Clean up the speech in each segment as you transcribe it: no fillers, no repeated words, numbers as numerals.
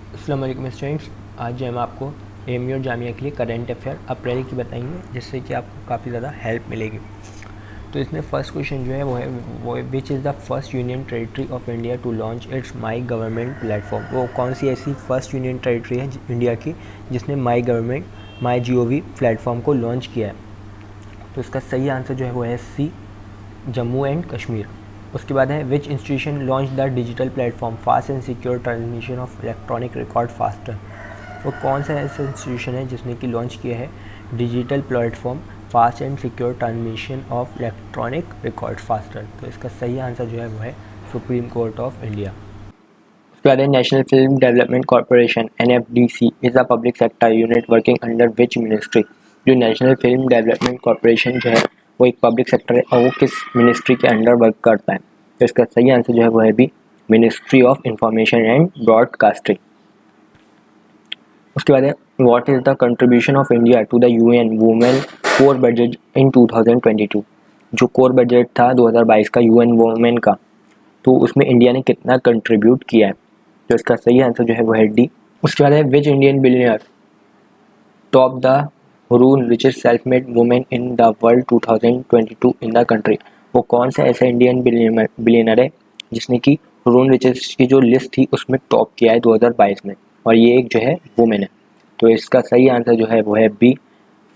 अस्सलाम वालेकुम स्टूडेंट्स। आज जो हम आपको एएमयू और जामिया के लिए करंट अफेयर अप्रैल की बताएंगे, जिससे कि आपको काफ़ी ज़्यादा हेल्प मिलेगी। तो इसमें फर्स्ट क्वेश्चन जो है वो है which is the first union territory of India to launch its my government platform. वो कौन सी ऐसी फर्स्ट यूनियन टेरिटरी है इंडिया की जिसने my government my GOV platform को लॉन्च किया है। तो इसका सही आंसर जो है वो है सी, जम्मू एंड कश्मीर। उसके बाद है विच institution launch the digital platform fast and secure transmission of electronic record faster. वो कौन सा ऐसा इंस्टीट्यूशन है जिसने कि लॉन्च किया है digital platform fast and secure transmission of electronic record faster. तो इसका सही आंसर जो है वो है सुप्रीम कोर्ट ऑफ इंडिया। उसके बाद है national film development corporation NFDC is a public sector unit working under which ministry. जो नेशनल फिल्म डेवलपमेंट कॉरपोरेशन जो है वो एक पब्लिक सेक्टर है और वो किस मिनिस्ट्री के अंडर वर्क करता है। तो इसका सही आंसर जो है वो है भी ministry of information and broadcasting. उसके बाद है what is the contribution of India to the UN women core budget in 2022। जो कोर बजट था 2022 का UN वुमेन का, तो उसमें इंडिया ने कितना कंट्रीब्यूट किया है। तो इसका सही आंसर जो है वो है डी। उसके बाद है which Indian billionaire top the Hurun richest self made women in the world 2022 in the country. वो कौन सा ऐसा इंडियन बिलियनर है जिसने कि रून रिचेस्ट की जो लिस्ट थी उसमें टॉप किया है 2022 में, और ये एक जो है वुमेन है। तो इसका सही आंसर जो है वो है B,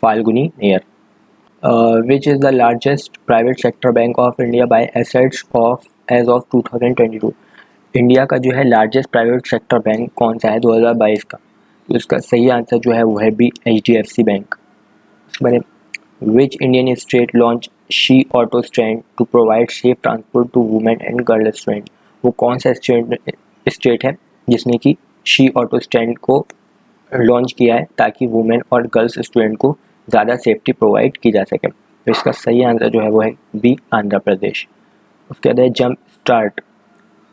Falguni Nayar. Which is the largest private sector bank of India by assets of as of 2022। India का जो है लार्जेस्ट प्राइवेट सेक्टर बैंक कौन सा है 2022 का। तो इसका सही आंसर जो है वो है बी, HDFC बैंक। उसके बाद which Indian state launch she auto stand to provide safe transport to women and girl student. वो कौन सा स्टेट है जिसने कि शी ऑटो स्टैंड को लॉन्च किया है ताकि वुमेन और गर्ल्स स्टूडेंट को ज़्यादा सेफ्टी प्रोवाइड की जा सके। तो इसका सही आंसर जो है वो है बी, आंध्र प्रदेश। उसके बाद है jump start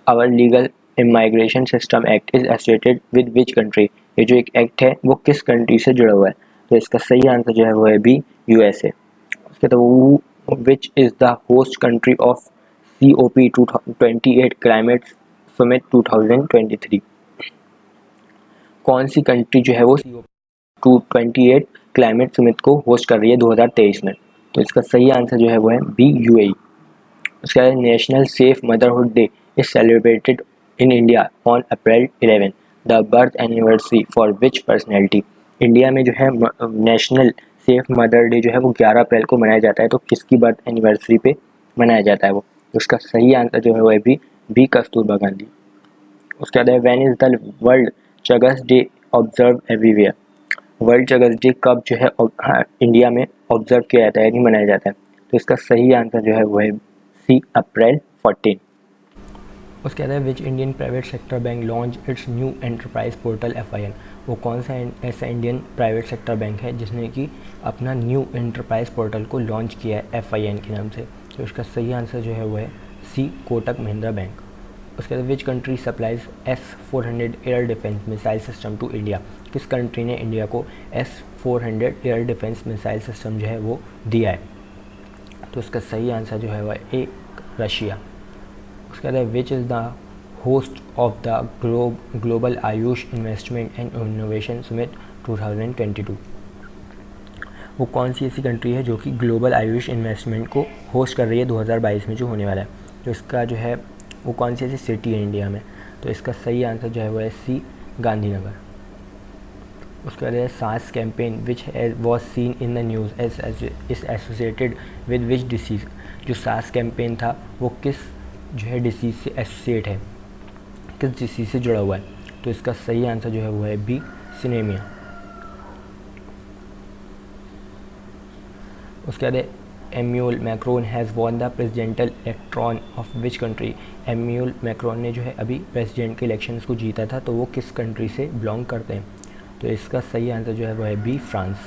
our legal immigration system act is associated with which country. ये जो एक एक्ट है वो किस कंट्री से जुड़ा हुआ है। तो इसका सही आंसर जो है वो है बी, USA। उसके बाद which is the host country of COP28 climate summit 2023। कौन सी कंट्री जो है वो COP28 क्लाइमेट समिट को होस्ट कर रही है 2023 में। तो इसका सही आंसर जो है वो है बी, UAE। उसके बाद national safe motherhood day is celebrated in India on April 11, the birth anniversary for which personality. India में जो है नेशनल सेफ मदर डे जो है वो 11 अप्रैल को मनाया जाता है, तो किसकी बर्थ एनिवर्सरी पे मनाया जाता है वो। तो उसका सही आंसर जो है वो है बी, कस्तूरबा गांधी। उसके बाद when is the world Chagas day observe everywhere. World Chagas day कब जो है इंडिया में ऑब्जर्व किया जाता है यानी मनाया जाता है। तो इसका सही आंसर जो है वो है सी, अप्रैल 14। उसके बाद which Indian private sector bank launch its new enterprise portal FIN। वो कौन सा ऐसा इंडियन प्राइवेट सेक्टर बैंक है जिसने कि अपना न्यू एंटरप्राइज पोर्टल को लॉन्च किया है FIN के नाम से। तो इसका सही आंसर जो है वो है सी, कोटक महिंद्रा बैंक। उसके बाद which country supplies S-400 air defence missile system to India. किस कंट्री ने इंडिया को S-400 air defence missile system जो है वो दिया है। तो इसका सही आंसर जो है वह ए, रशिया। उसके बाद which is the host of the global Ayush investment and innovation summit 2022। वो कौन सी ऐसी कंट्री है जो कि ग्लोबल आयुष इन्वेस्टमेंट को होस्ट कर रही है 2022 में जो होने वाला है। तो इसका जो है वो कौन सी ऐसी सिटी है इंडिया में। तो इसका सही आंसर जो है वो है सी, गांधीनगर। उसके बाद सांस campaign which was seen in the news is associated with which disease. जो सांस कैंपेन था वो किस जो है डिसीज़ से एसोसिएट है, किस डिसीज़ से जुड़ा हुआ है। तो इसका सही आंसर जो है वो है बी, सिनेमिया। उसके बाद Emmanuel Macron has won the presidential election of which country. Emmanuel Macron ने जो है अभी प्रेसिडेंट के इलेक्शंस को जीता था, तो वो किस कंट्री से बिलोंग करते हैं। तो इसका सही आंसर जो है वो है बी, फ्रांस।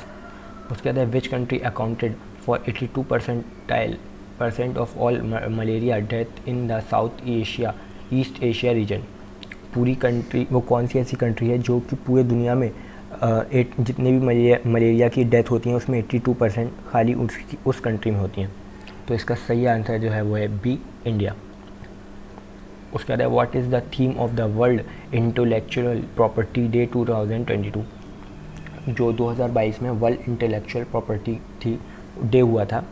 उसके बाद which country accounted for 82% of all malaria death in the South Asia East Asia region. पूरी कंट्री वो कौन सी ऐसी कंट्री है जो कि पूरे दुनिया में जितने भी मलेरिया की डेथ होती हैं उसमें 82% खाली उस कंट्री में होती हैं। तो इसका सही आंसर जो है वो है बी, इंडिया। उसके बाद है what is the theme of the world intellectual property day 2022। जो 2022 में वर्ल्ड इंटेलेक्चुअल प्रॉपर्टी थी डे हुआ था,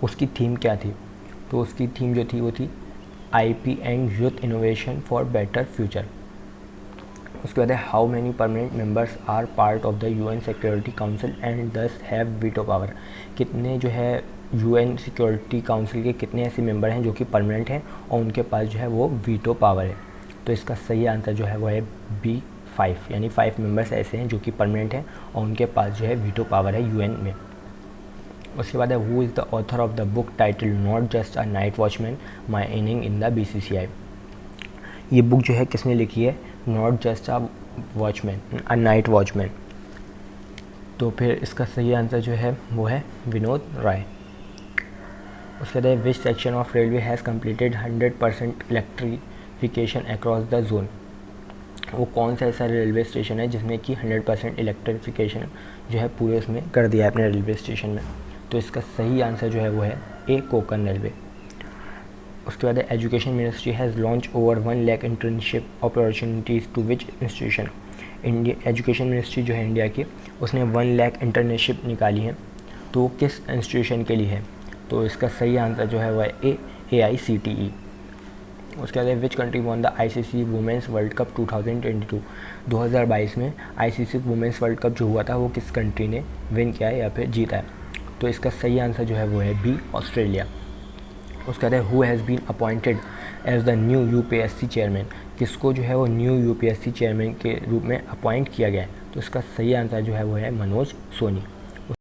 उसकी थीम क्या थी? तो उसकी थीम जो थी वो थी IP and youth innovation for better future. उसके बाद है how many permanent members are part of the UN security council and thus have veto power. कितने जो है UN सिक्योरिटी काउंसिल के कितने ऐसे मेंबर हैं जो कि परमानेंट हैं और उनके पास जो है वो वीटो पावर है? तो इसका सही आंसर जो है वो है B5, यानी 5 मेंबर्स ऐसे हैं जो कि परमानेंट हैं और उनके पास जो है वीटो पावर है UN में। उसके बाद है who is the author of the book title not just a night watchman my inning in the BCCI। ये बुक जो है किसने लिखी है? Not just a watchman, a night watchman. तो फिर इसका सही आंसर जो है वो है विनोद राय। उसके बाद which section of railway has completed 100% electrification across the zone. वो कौन सा ऐसा रेलवे स्टेशन है जिसने कि 100% इलेक्ट्रिफिकेशन जो है पूरे उसमें कर दिया है अपने रेलवे स्टेशन में? तो इसका सही आंसर जो है वो है ए कोंकण रेलवे। उसके बाद education ministry has launch over 1 lakh internship opportunities to which institution. India education ministry जो है इंडिया की, उसने 1 लाख इंटर्नशिप निकाली है, तो वो किस इंस्टीट्यूशन के लिए है? तो इसका सही आंसर जो है वो है AICTE। उसके बाद which country won the ICC women's world cup 2022। 2022 में ICC वुमेंस वर्ल्ड कप जो हुआ था वो किस कंट्री ने विन किया है या फिर जीता है? तो इसका सही आंसर जो है वो है B ऑस्ट्रेलिया। उसके बाद who has been appointed as the new UPSC chairman. किसको जो है वो न्यू UPSC चेयरमैन के रूप में अपॉइंट किया गया है? तो इसका सही आंसर जो है वो है मनोज सोनी।